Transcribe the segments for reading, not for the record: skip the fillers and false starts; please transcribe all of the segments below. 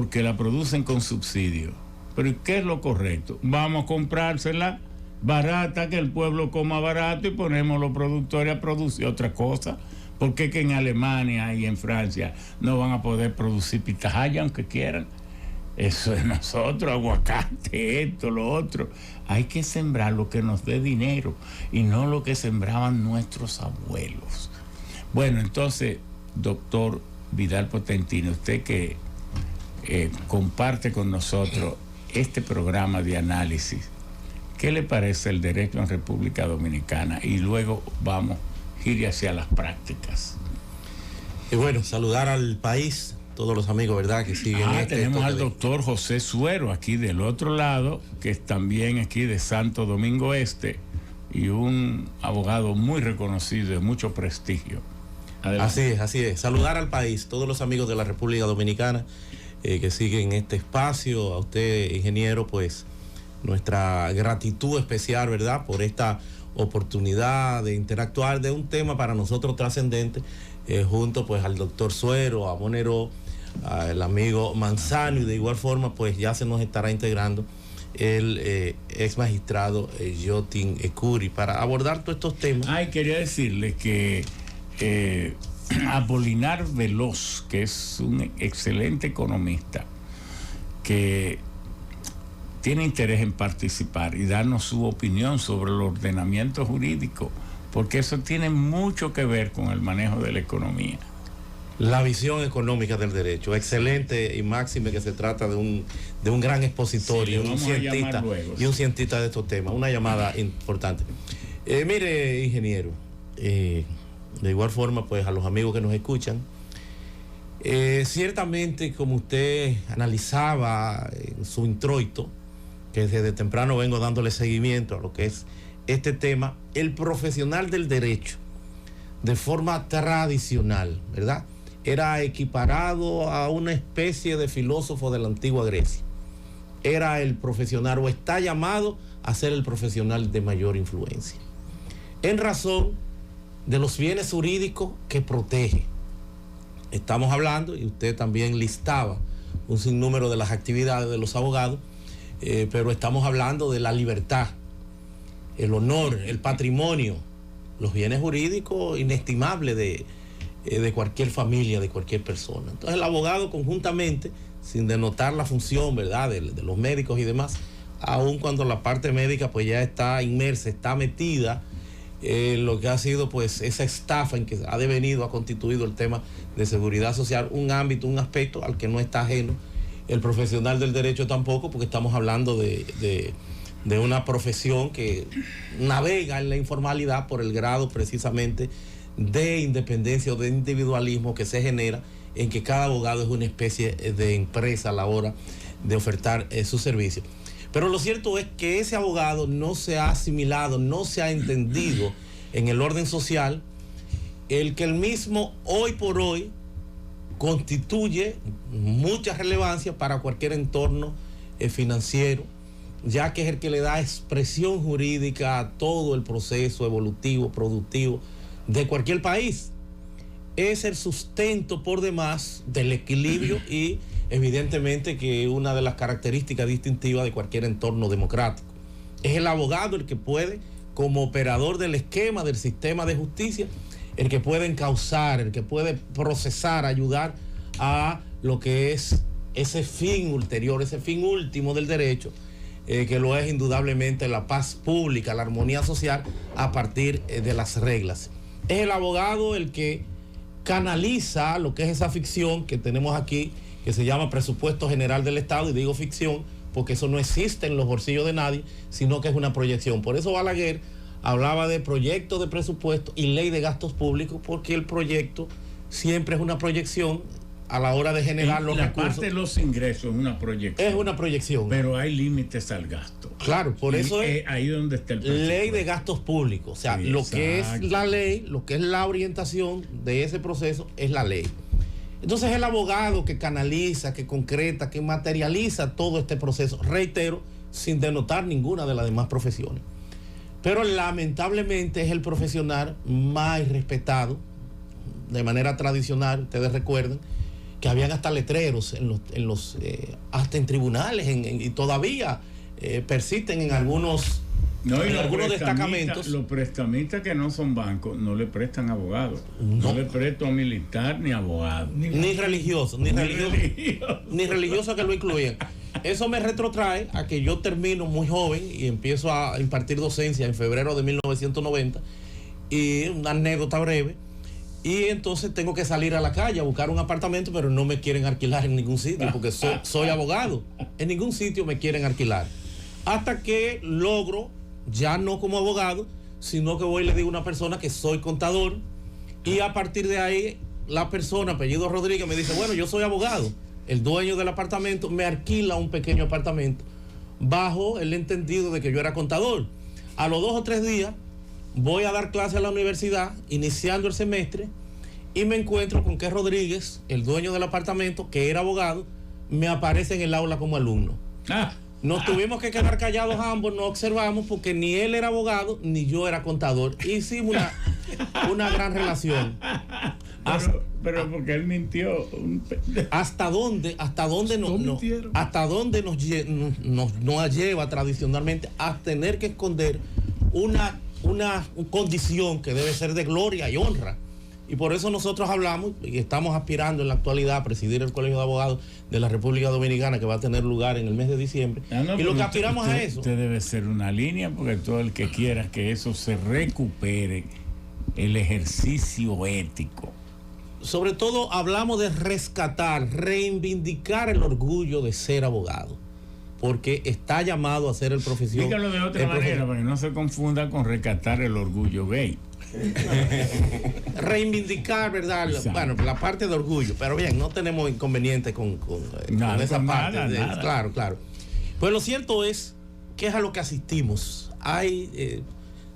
porque la producen con subsidio. Pero ¿qué es lo correcto? Vamos a comprársela barata, que el pueblo coma barato y ponemos los productores a producir otra cosa. ¿Por qué que en Alemania y en Francia no van a poder producir pitahaya aunque quieran? Eso es nosotros, aguacate, esto, lo otro. Hay que sembrar lo que nos dé dinero y no lo que sembraban nuestros abuelos. Bueno, entonces, doctor Vidal Potentini, usted que comparte con nosotros este programa de análisis, ¿qué le parece el derecho en República Dominicana? Y luego vamos a ir hacia las prácticas. Y bueno, saludar al país, todos los amigos, ¿verdad?, que siguen tenemos al doctor José Suero aquí del otro lado, que es también aquí de Santo Domingo Este, y un abogado muy reconocido, de mucho prestigio. Adelante. Así es. Saludar al país, todos los amigos de la República Dominicana que siguen este espacio. A usted, ingeniero, pues nuestra gratitud especial, ¿verdad?, por esta oportunidad de interactuar de un tema para nosotros trascendente, junto pues al doctor Suero, a Monero, al amigo Manzano, y de igual forma pues ya se nos estará integrando el ex magistrado Yotin Ecuri para abordar todos estos temas. Quería decirle que Apolinar Veloz, que es un excelente economista, que tiene interés en participar y darnos su opinión sobre el ordenamiento jurídico, porque eso tiene mucho que ver con el manejo de la economía. La visión económica del derecho, excelente, y máxime que se trata de un gran expositor, sí, y un cientista de estos temas. Una llamada importante. Mire, ingeniero, de igual forma, pues a los amigos que nos escuchan, ciertamente, como usted analizaba en su introito, que desde temprano vengo dándole seguimiento a lo que es este tema, el profesional del derecho, de forma tradicional, ¿verdad?, era equiparado a una especie de filósofo de la antigua Grecia. Era el profesional, o está llamado a ser el profesional de mayor influencia, en razón de los bienes jurídicos que protege. Estamos hablando, y usted también listaba un sinnúmero de las actividades de los abogados, pero estamos hablando de la libertad, el honor, el patrimonio, los bienes jurídicos inestimables de cualquier familia, de cualquier persona. Entonces el abogado, conjuntamente, sin denotar la función, ¿verdad?, de los médicos y demás, aun cuando la parte médica pues ya está inmersa, está metida en lo que ha sido pues esa estafa en que ha devenido, ha constituido el tema de seguridad social, un ámbito, un aspecto al que no está ajeno el profesional del derecho tampoco, porque estamos hablando de una profesión que navega en la informalidad por el grado precisamente de independencia o de individualismo que se genera en que cada abogado es una especie de empresa a la hora de ofertar sus servicios. Pero lo cierto es que ese abogado no se ha asimilado, no se ha entendido en el orden social, el que el mismo hoy por hoy constituye mucha relevancia para cualquier entorno financiero, ya que es el que le da expresión jurídica a todo el proceso evolutivo, productivo de cualquier país. Es el sustento por demás del equilibrio y evidentemente que una de las características distintivas de cualquier entorno democrático. Es el abogado el que puede, como operador del esquema del sistema de justicia, el que puede encauzar, el que puede procesar, ayudar a lo que es ese fin ulterior, ese fin último del derecho, que lo es indudablemente la paz pública, la armonía social a partir de las reglas. Es el abogado el que canaliza lo que es esa ficción que tenemos aquí, que se llama presupuesto general del Estado, y digo ficción porque eso no existe en los bolsillos de nadie, sino que es una proyección. Por eso Balaguer hablaba de proyecto de presupuesto y ley de gastos públicos, porque el proyecto siempre es una proyección a la hora de generar los recursos. La parte de los ingresos es una proyección. Es una proyección. Pero hay límites al gasto. Claro, por eso es ahí donde está el presupuesto. Ley de gastos públicos. O sea, sí, lo que es la ley, lo que es la orientación de ese proceso es la ley. Entonces el abogado que canaliza, que concreta, que materializa todo este proceso, reitero, sin denotar ninguna de las demás profesiones. Pero lamentablemente es el profesional más respetado de manera tradicional, ustedes recuerdan, que habían hasta letreros hasta en tribunales, y todavía persisten en algunos, algunos destacamentos. Los prestamistas que no son bancos no le prestan abogados, no le prestan militar ni abogado, ni religioso que lo incluyan. Eso me retrotrae a que yo termino muy joven y empiezo a impartir docencia en febrero de 1990, y una anécdota breve, y entonces tengo que salir a la calle a buscar un apartamento, pero no me quieren alquilar en ningún sitio porque soy abogado. En ningún sitio me quieren alquilar, hasta que logro, ya no como abogado, sino que voy y le digo a una persona que soy contador, y a partir de ahí la persona, apellido Rodríguez, me dice, bueno, yo soy abogado. El dueño del apartamento me alquila un pequeño apartamento bajo el entendido de que yo era contador. A los 2 o 3 días voy a dar clase a la universidad, iniciando el semestre, y me encuentro con que Rodríguez, el dueño del apartamento, que era abogado, me aparece en el aula como alumno. Nos tuvimos que quedar callados ambos, no observamos, porque ni él era abogado ni yo era contador. Hicimos una gran relación. Pero porque él mintió. ¿Hasta dónde nos lleva tradicionalmente a tener que esconder una condición que debe ser de gloria y honra? Y por eso nosotros hablamos y estamos aspirando en la actualidad a presidir el Colegio de Abogados de la República Dominicana, que va a tener lugar en el mes de diciembre. Y lo que aspiramos a eso. Usted debe ser una línea, porque todo el que quiera que eso se recupere, el ejercicio ético. Sobre todo hablamos de rescatar, reivindicar el orgullo de ser abogado, porque está llamado a ser el profesión. Dígalo de otra manera, para que no se confunda con rescatar el orgullo gay. Reivindicar, ¿verdad? Exacto. Bueno, la parte de orgullo, pero bien, no tenemos inconveniente con esa parte. Nada. Claro. Pues lo cierto es que es a lo que asistimos. Hay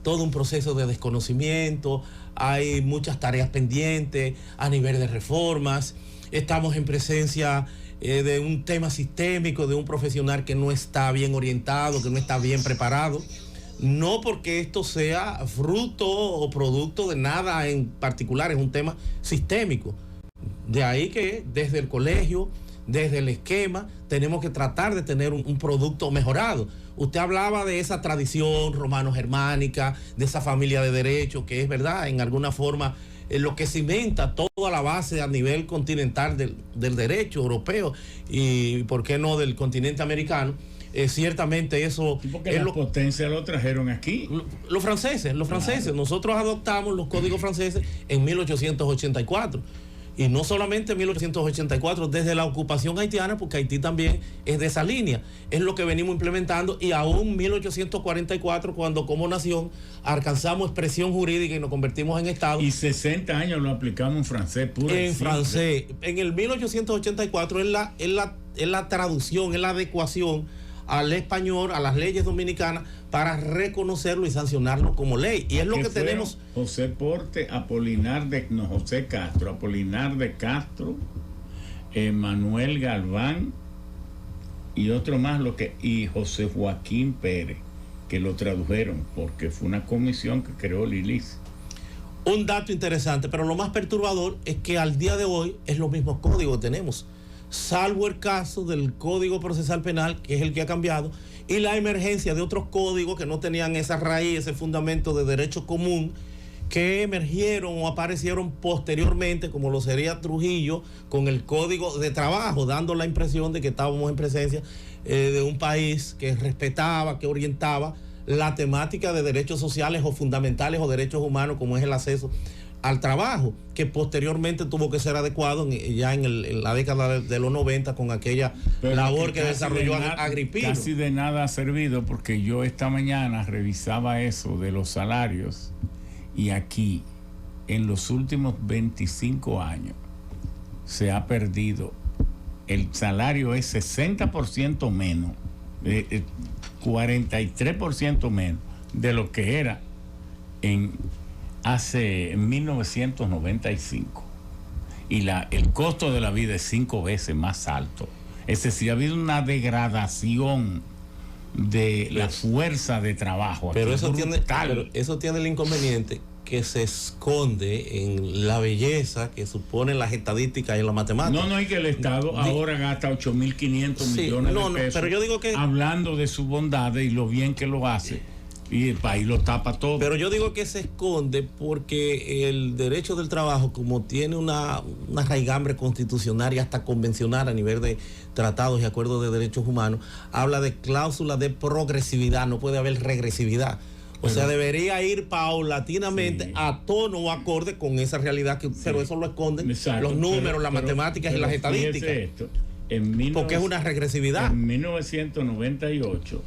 todo un proceso de desconocimiento, hay muchas tareas pendientes a nivel de reformas, estamos en presencia de un tema sistémico, de un profesional que no está bien orientado, que no está bien preparado. No porque esto sea fruto o producto de nada en particular, es un tema sistémico. De ahí que desde el colegio, desde el esquema, tenemos que tratar de tener un producto mejorado. Usted hablaba de esa tradición romano-germánica, de esa familia de derecho, que es verdad, en alguna forma, lo que cimenta toda la base a nivel continental del derecho europeo y, ¿por qué no, del continente americano? Ciertamente eso porque la potencia lo trajeron aquí. Los franceses. Claro. Nosotros adoptamos los códigos franceses en 1884. Y no solamente en 1884, desde la ocupación haitiana, porque Haití también es de esa línea. Es lo que venimos implementando, y aún 1844, cuando como nación alcanzamos expresión jurídica y nos convertimos en Estado. Y 60 años lo aplicamos en francés puro. En francés. En el 1884 es la traducción, es la adecuación al español, a las leyes dominicanas, para reconocerlo y sancionarlo como ley. Y es lo que tenemos. José Castro, Apolinar de Castro, Manuel Galván y otro más, y José Joaquín Pérez, que lo tradujeron, porque fue una comisión que creó Lilis. Un dato interesante, pero lo más perturbador es que al día de hoy es los mismos códigos que tenemos, salvo el caso del Código Procesal Penal, que es el que ha cambiado, y la emergencia de otros códigos que no tenían esa raíz, ese fundamento de derecho común, que emergieron o aparecieron posteriormente, como lo sería Trujillo, con el Código de Trabajo, dando la impresión de que estábamos en presencia de un país que respetaba, que orientaba la temática de derechos sociales o fundamentales o derechos humanos, como es el acceso al trabajo, que posteriormente tuvo que ser adecuado ya en la década de los 90 con aquella labor que desarrolló Agripino. Casi de nada ha servido, porque yo esta mañana revisaba eso de los salarios, y aquí en los últimos 25 años se ha perdido. El salario es 60% menos, 43% menos de lo que era en 1995, y el costo de la vida es 5 veces más alto. Es decir, ha habido una degradación de la fuerza de trabajo. Pero eso tiene el inconveniente que se esconde en la belleza que suponen las estadísticas y las matemáticas. No, y que el Estado ahora gasta 8.500 millones de pesos. Pero yo digo que, hablando de su bondad y lo bien que lo hace, y el país lo tapa todo. Pero yo digo que se esconde porque el derecho del trabajo, como tiene una raigambre constitucional y hasta convencional a nivel de tratados y acuerdos de derechos humanos, habla de cláusulas de progresividad, no puede haber regresividad. O sea, debería ir paulatinamente a tono o acorde con esa realidad, pero eso lo esconden los números, las matemáticas y las estadísticas. Esto, porque es una regresividad. En 1998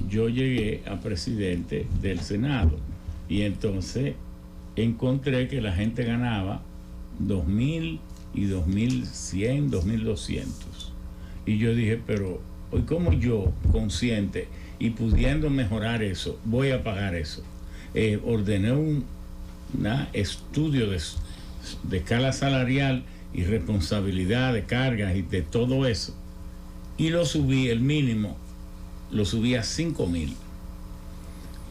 yo llegué a presidente del Senado y entonces encontré que la gente ganaba 2.000 y 2.100, 2.200. Y yo dije, pero hoy como yo, consciente y pudiendo mejorar eso, voy a pagar eso. Ordené un estudio de escala salarial y responsabilidad de cargas y de todo eso. Y lo subí, el mínimo, lo subí a 5.000.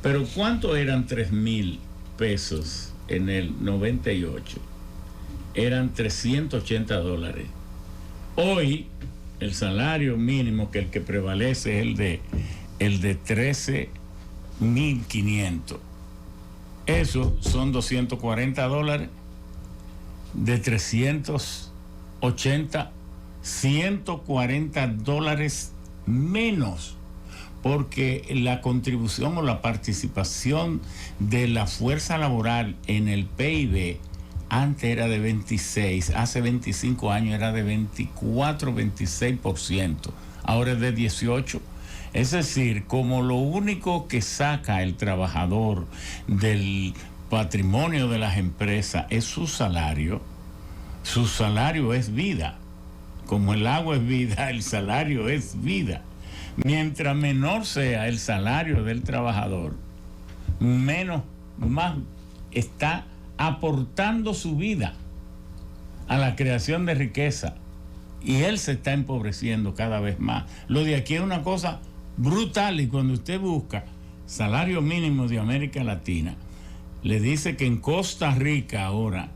Pero ¿cuánto eran 3.000 pesos en el 98? Eran $380. Hoy, el salario mínimo, que el que prevalece es el de 13.500. Eso son $240. De 380, $140 menos, porque la contribución o la participación de la fuerza laboral en el PIB antes era de 26, hace 25 años era de 24, 26%, ahora es de 18%. Es decir, como lo único que saca el trabajador del patrimonio de las empresas es su salario es vida. Como el agua es vida, el salario es vida. Mientras menor sea el salario del trabajador, más está aportando su vida a la creación de riqueza. Y él se está empobreciendo cada vez más. Lo de aquí es una cosa brutal, y cuando usted busca salario mínimo de América Latina, le dice que en Costa Rica ahora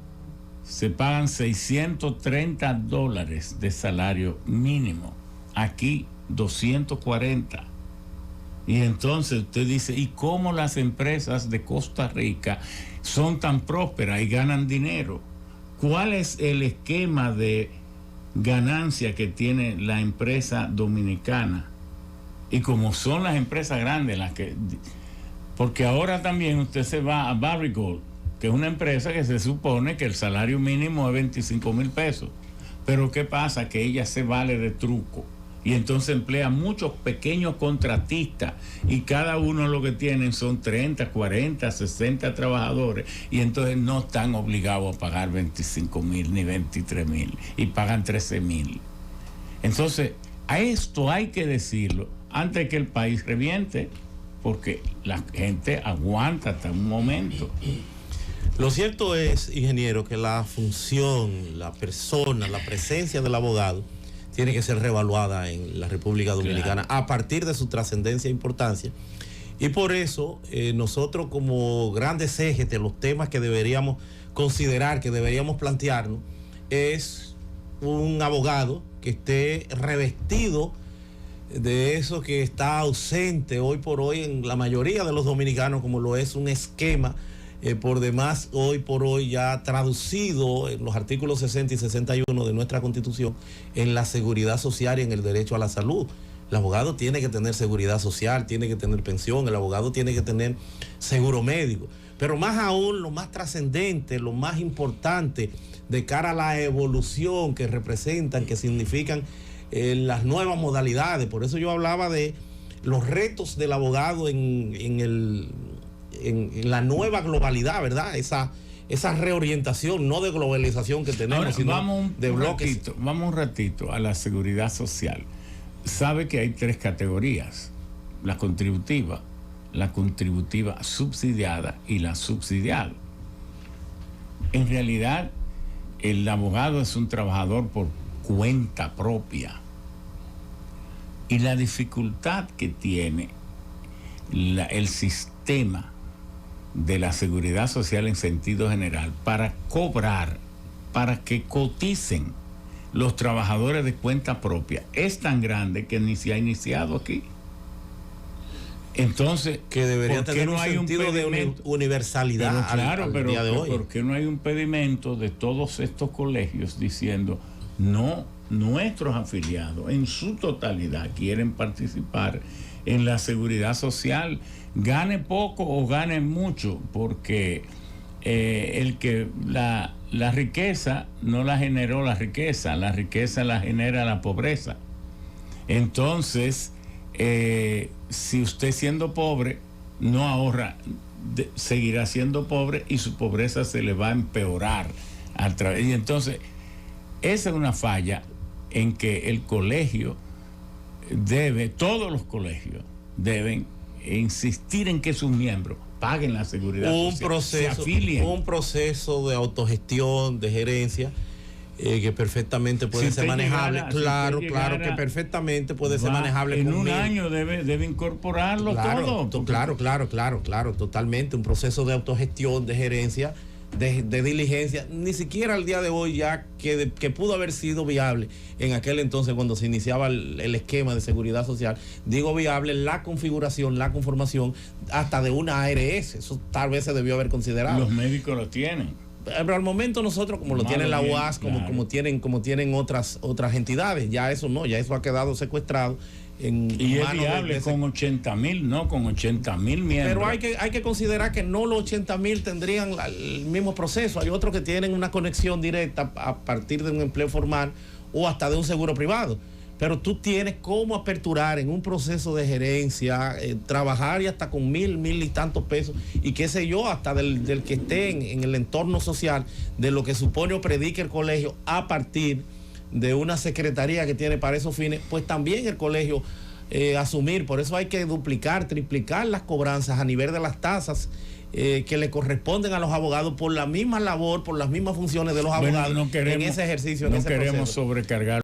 se pagan $630 de salario mínimo. Aquí 240. Y entonces usted dice, ¿y cómo las empresas de Costa Rica son tan prósperas y ganan dinero? ¿Cuál es el esquema de ganancia que tiene la empresa dominicana? Y como son las empresas grandes las que... Porque ahora también usted se va a Barrick Gold, que es una empresa que se supone que el salario mínimo es 25.000 pesos. Pero ¿qué pasa? Que ella se vale de truco. Y entonces emplea muchos pequeños contratistas. Y cada uno lo que tienen son 30, 40, 60 trabajadores. Y entonces no están obligados a pagar 25.000 ni 23.000. Y pagan 13.000. Entonces, a esto hay que decirlo antes que el país reviente, porque la gente aguanta hasta un momento. Lo cierto es, ingeniero, que la función, la persona, la presencia del abogado tiene que ser reevaluada en la República Dominicana, claro, a partir de su trascendencia e importancia. Y por eso nosotros, como grandes ejes de los temas que deberíamos considerar, que deberíamos plantearnos, es un abogado que esté revestido de eso que está ausente hoy por hoy en la mayoría de los dominicanos, como lo es un esquema por demás hoy por hoy ya traducido en los artículos 60 y 61 de nuestra Constitución en la seguridad social y en el derecho a la salud. El abogado tiene que tener seguridad social, tiene que tener pensión, el abogado tiene que tener seguro médico, pero más aún, lo más trascendente, lo más importante de cara a la evolución que representan, que significan las nuevas modalidades. Por eso yo hablaba de los retos del abogado en la nueva globalidad, ¿verdad? Esa reorientación, no de globalización que tenemos, ahora, sino de bloques. Vamos un ratito a la seguridad social. Sabe que hay 3 categorías: la contributiva subsidiada y la subsidiada. En realidad, el abogado es un trabajador por cuenta propia. Y la dificultad que tiene el sistema de la seguridad social en sentido general para cobrar, para que coticen los trabajadores de cuenta propia es tan grande que ni se ha iniciado aquí. Entonces, que debería tener un sentido de universalidad. Pero claro, al día de hoy. ¿Por qué no hay un pedimento de todos estos colegios diciendo no, nuestros afiliados en su totalidad quieren participar en la seguridad social, gane poco o gane mucho, porque la riqueza no la generó la riqueza la genera la pobreza. Entonces, si usted siendo pobre no ahorra, seguirá siendo pobre y su pobreza se le va a empeorar al través. Y entonces, esa es una falla en que el colegio todos los colegios deben insistir en que sus miembros paguen la seguridad social, se afilien. Un proceso de autogestión, de gerencia, que perfectamente puede ser manejable. Claro que perfectamente puede ser manejable. En un año debe incorporarlo todo. Claro, totalmente. Un proceso de autogestión, de gerencia, de diligencia, ni siquiera al día de hoy ya que pudo haber sido viable en aquel entonces cuando se iniciaba el esquema de seguridad social. Digo viable, la configuración, la conformación hasta de una ARS, eso tal vez se debió haber considerado. Los médicos lo tienen. Pero al momento nosotros, como lo tiene la UAS, como tienen otras entidades, ya eso ha quedado secuestrado. Y es viable con 80,000, no con 80,000 miembros. Pero hay que considerar que no los 80,000 tendrían el mismo proceso. Hay otros que tienen una conexión directa a partir de un empleo formal o hasta de un seguro privado. Pero tú tienes cómo aperturar en un proceso de gerencia, trabajar y hasta con 1,000 y tantos pesos, y qué sé yo, hasta del que esté en el entorno social, de lo que supone o predica el colegio a partir de una secretaría que tiene para esos fines, pues también el colegio asumir. Por eso hay que duplicar, triplicar las cobranzas a nivel de las tasas que le corresponden a los abogados por la misma labor, por las mismas funciones de los abogados en ese ejercicio. No queremos sobrecargar